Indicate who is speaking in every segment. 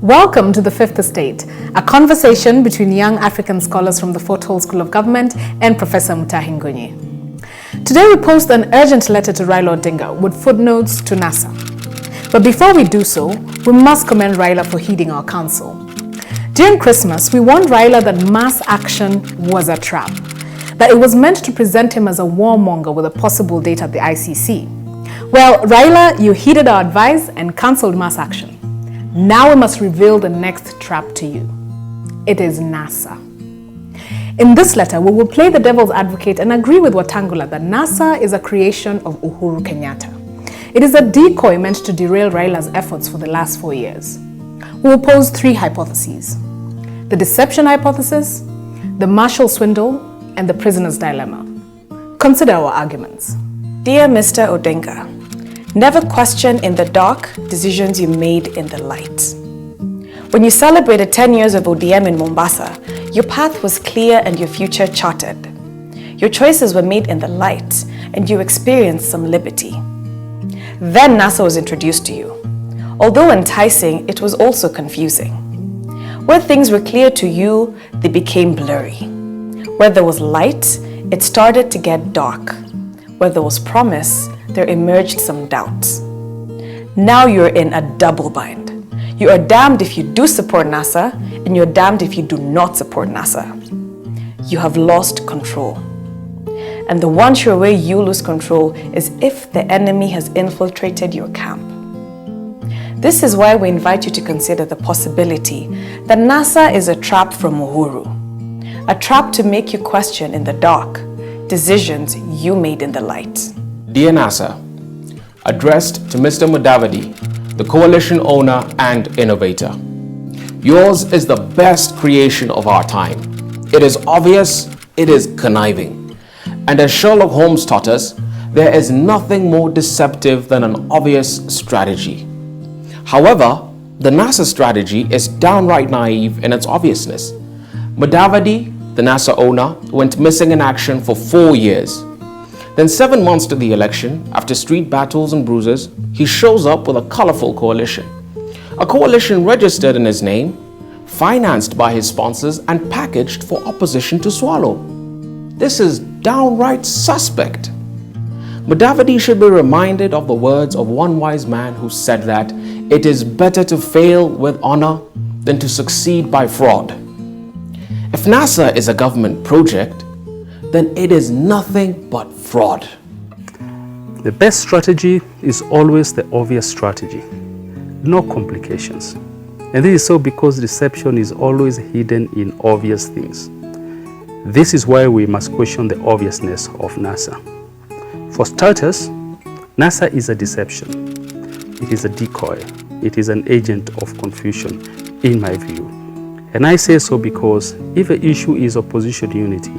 Speaker 1: Welcome to the Fifth Estate, a conversation between young African scholars from the Fort Hall School of Government and Professor Mutahi Ngonye. Today we post an urgent letter to Raila Odinga with footnotes to NASA. But before we do so, we must commend Raila for heeding our counsel. During Christmas, we warned Raila that mass action was a trap, that it was meant to present him as a warmonger with a possible date at the ICC. Well, Raila, you heeded our advice and cancelled mass action. Now we must reveal the next trap to you. It is NASA. In this letter, we will play the devil's advocate and agree with Watangula that NASA is a creation of Uhuru Kenyatta. It is a decoy meant to derail Raila's efforts for the last 4 years. We will pose 3 hypotheses: the deception hypothesis, the Marshall Swindle, and the prisoner's dilemma. Consider our arguments.
Speaker 2: Dear Mr. Odinga, never question in the dark decisions you made in the light. When you celebrated 10 years of ODM in Mombasa, your path was clear and your future charted. Your choices were made in the light and you experienced some liberty. Then NASA was introduced to you. Although enticing, it was also confusing. Where things were clear to you, they became blurry. Where there was light, it started to get dark. Where there was promise, there emerged some doubts. Now you're in a double bind. You are damned if you do support NASA, and you're damned if you do not support NASA. You have lost control. And the one sure way you lose control is if the enemy has infiltrated your camp. This is why we invite you to consider the possibility that NASA is a trap from Uhuru, a trap to make you question in the dark decisions you made in the light.
Speaker 3: Dear NASA, addressed to Mr. Mudavadi, the coalition owner and innovator. Yours is the best creation of our time. It is obvious, it is conniving. And as Sherlock Holmes taught us, there is nothing more deceptive than an obvious strategy. However, the NASA strategy is downright naive in its obviousness. Mudavadi, the NASA owner, went missing in action for 4 years. Then 7 months to the election, after street battles and bruises, he shows up with a colorful coalition. A coalition registered in his name, financed by his sponsors and packaged for opposition to swallow. This is downright suspect. Mudavadi should be reminded of the words of one wise man who said that it is better to fail with honor than to succeed by fraud. If NASA is a government project, then it is nothing but fraud.
Speaker 4: The best strategy is always the obvious strategy, no complications. And this is so because deception is always hidden in obvious things. This is why we must question the obviousness of NASA. For starters, NASA is a deception. It is a decoy. It is an agent of confusion, in my view. And I say so because if the issue is opposition unity,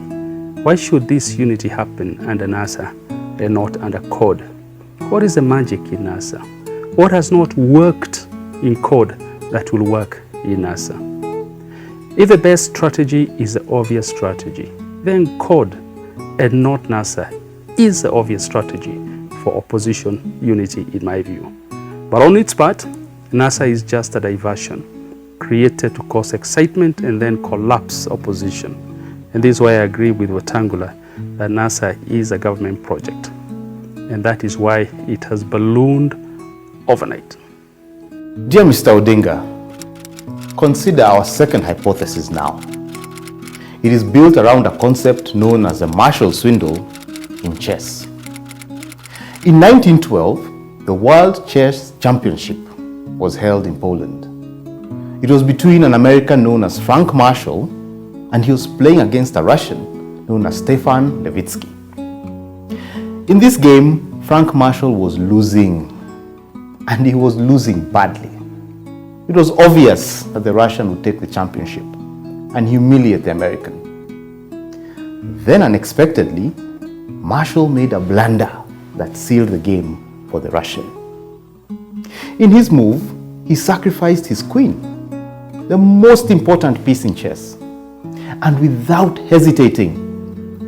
Speaker 4: why should this unity happen under NASA and not under code? What is the magic in NASA? What has not worked in code that will work in NASA? If the best strategy is the obvious strategy, then code and not NASA is the obvious strategy for opposition unity in my view. But on its part, NASA is just a diversion created to cause excitement and then collapse opposition. And this is why I agree with Watangula that NASA is a government project. And that is why it has ballooned overnight.
Speaker 5: Dear Mr. Odinga, consider our second hypothesis now. It is built around a concept known as the Marshall Swindle in chess. In 1912, the World Chess Championship was held in Poland. It was between an American known as Frank Marshall and he was playing against a Russian known as Stefan Levitsky. In this game, Frank Marshall was losing, and he was losing badly. It was obvious that the Russian would take the championship and humiliate the American. Then unexpectedly, Marshall made a blunder that sealed the game for the Russian. In his move, he sacrificed his queen, the most important piece in chess. And without hesitating,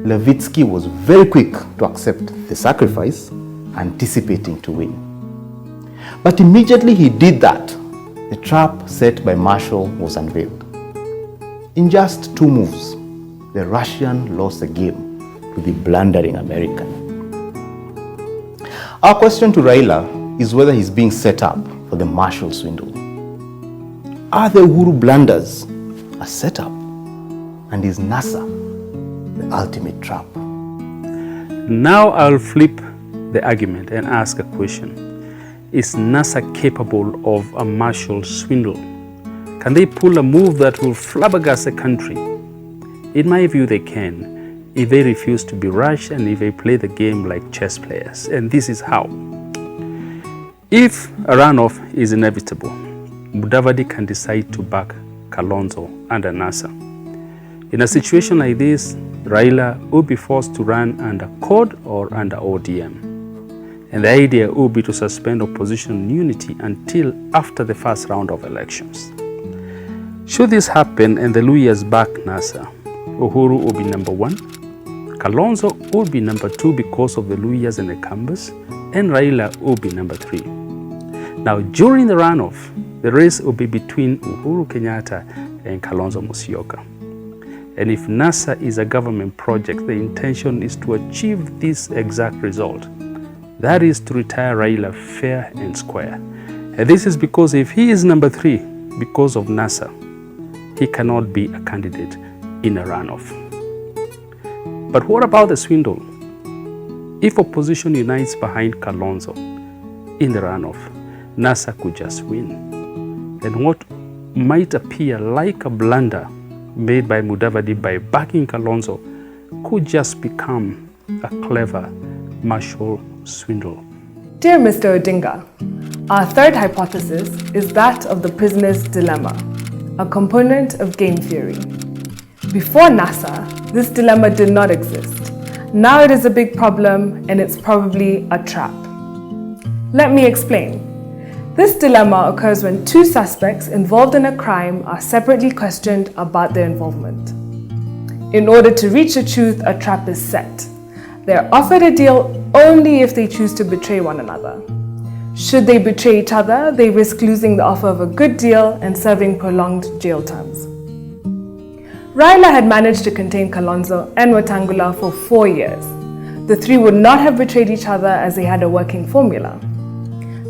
Speaker 5: Levitsky was very quick to accept the sacrifice, anticipating to win. But immediately he did that, the trap set by Marshall was unveiled. In just 2 moves, the Russian lost the game to the blundering American. Our question to Raila is whether he's being set up for the Marshall swindle. Are the Uhuru blunders a setup? And is NASA the ultimate trap?
Speaker 4: Now I'll flip the argument and ask a question. Is NASA capable of a Marshall swindle? Can they pull a move that will flabbergast a country? In my view, they can, if they refuse to be rushed and if they play the game like chess players. And this is how. If a runoff is inevitable, Mudavadi can decide to back Kalonzo under NASA. In a situation like this, Raila would be forced to run under CORD or under ODM. And the idea would be to suspend opposition unity until after the first round of elections. Should this happen and the Luyas back NASA, Uhuru will be number 1, Kalonzo will be number 2 because of the Luyas and the Kambas, and Raila will be number 3. Now, during the runoff, the race will be between Uhuru Kenyatta and Kalonzo Musyoka. And if NASA is a government project, the intention is to achieve this exact result. That is to retire Raila fair and square. And this is because if he is number 3 because of NASA, he cannot be a candidate in a runoff. But what about the swindle? If opposition unites behind Kalonzo in the runoff, NASA could just win. And what might appear like a blunder made by Mudavadi by backing Kalonzo could just become a clever Marshall swindle.
Speaker 1: Dear Mr. Odinga, our third hypothesis is that of the prisoner's dilemma, a component of game theory. Before NASA, this dilemma did not exist. Now it is a big problem and it's probably a trap. Let me explain. This dilemma occurs when 2 suspects involved in a crime are separately questioned about their involvement. In order to reach the truth, a trap is set. They are offered a deal only if they choose to betray one another. Should they betray each other, they risk losing the offer of a good deal and serving prolonged jail terms. Raila had managed to contain Kalonzo and Wetangula for 4 years. The 3 would not have betrayed each other as they had a working formula.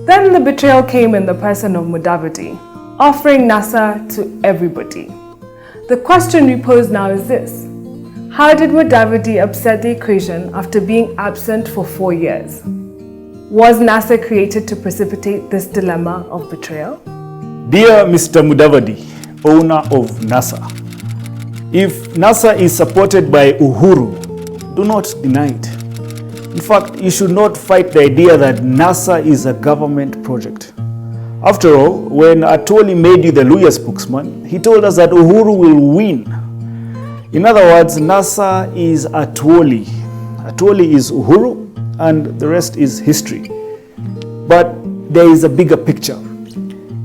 Speaker 1: Then the betrayal came in the person of Mudavadi, offering NASA to everybody. The question we pose now is this: how did Mudavadi upset the equation after being absent for 4 years? Was NASA created to precipitate this dilemma of betrayal?
Speaker 6: Dear Mr. Mudavadi, owner of NASA, if NASA is supported by Uhuru, do not deny it. In fact, you should not fight the idea that NASA is a government project. After all, when Atwoli made you the Luya spokesman, he told us that Uhuru will win. In other words, NASA is Atwoli. Atwoli is Uhuru, and the rest is history. But there is a bigger picture.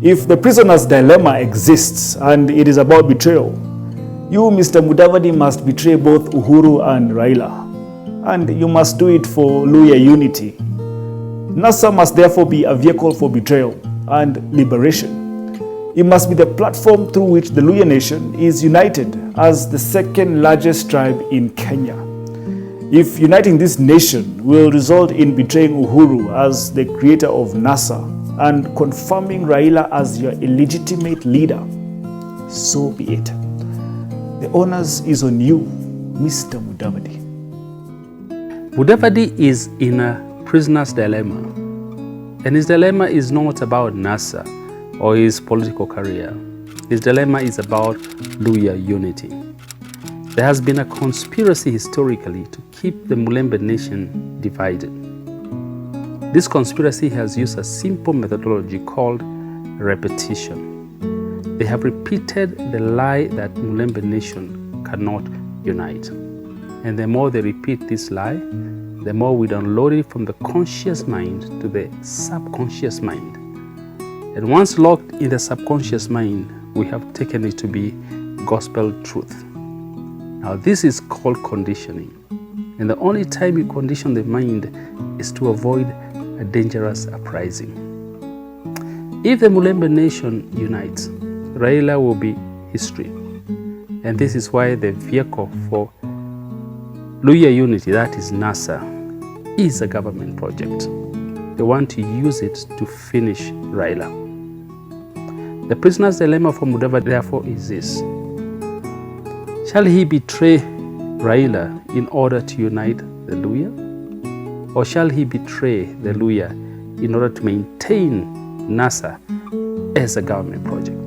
Speaker 6: If the prisoner's dilemma exists and it is about betrayal, you, Mr. Mudavadi, must betray both Uhuru and Raila. And you must do it for Luya unity. NASA must therefore be a vehicle for betrayal and liberation. It must be the platform through which the Luya nation is united as the second largest tribe in Kenya. If uniting this nation will result in betraying Uhuru as the creator of NASA and confirming Raila as your illegitimate leader, so be it. The onus is on you, Mr. Mudavadi.
Speaker 4: Mudavadi is in a prisoner's dilemma, and his dilemma is not about NASA or his political career. His dilemma is about Luya unity. There has been a conspiracy historically to keep the Mulembe nation divided. This conspiracy has used a simple methodology called repetition. They have repeated the lie that Mulembe nation cannot unite. And the more they repeat this lie, the more we download it from the conscious mind to the subconscious mind. And once locked in the subconscious mind, we have taken it to be gospel truth. Now this is called conditioning. And the only time you condition the mind is to avoid a dangerous uprising. If the Mulembe nation unites, Raila will be history. And this is why the vehicle for Luhya unity, that is NASA, is a government project. They want to use it to finish Raila. The prisoner's dilemma for Mudavadi, therefore, is this. Shall he betray Raila in order to unite the Luhya? Or shall he betray the Luhya in order to maintain NASA as a government project?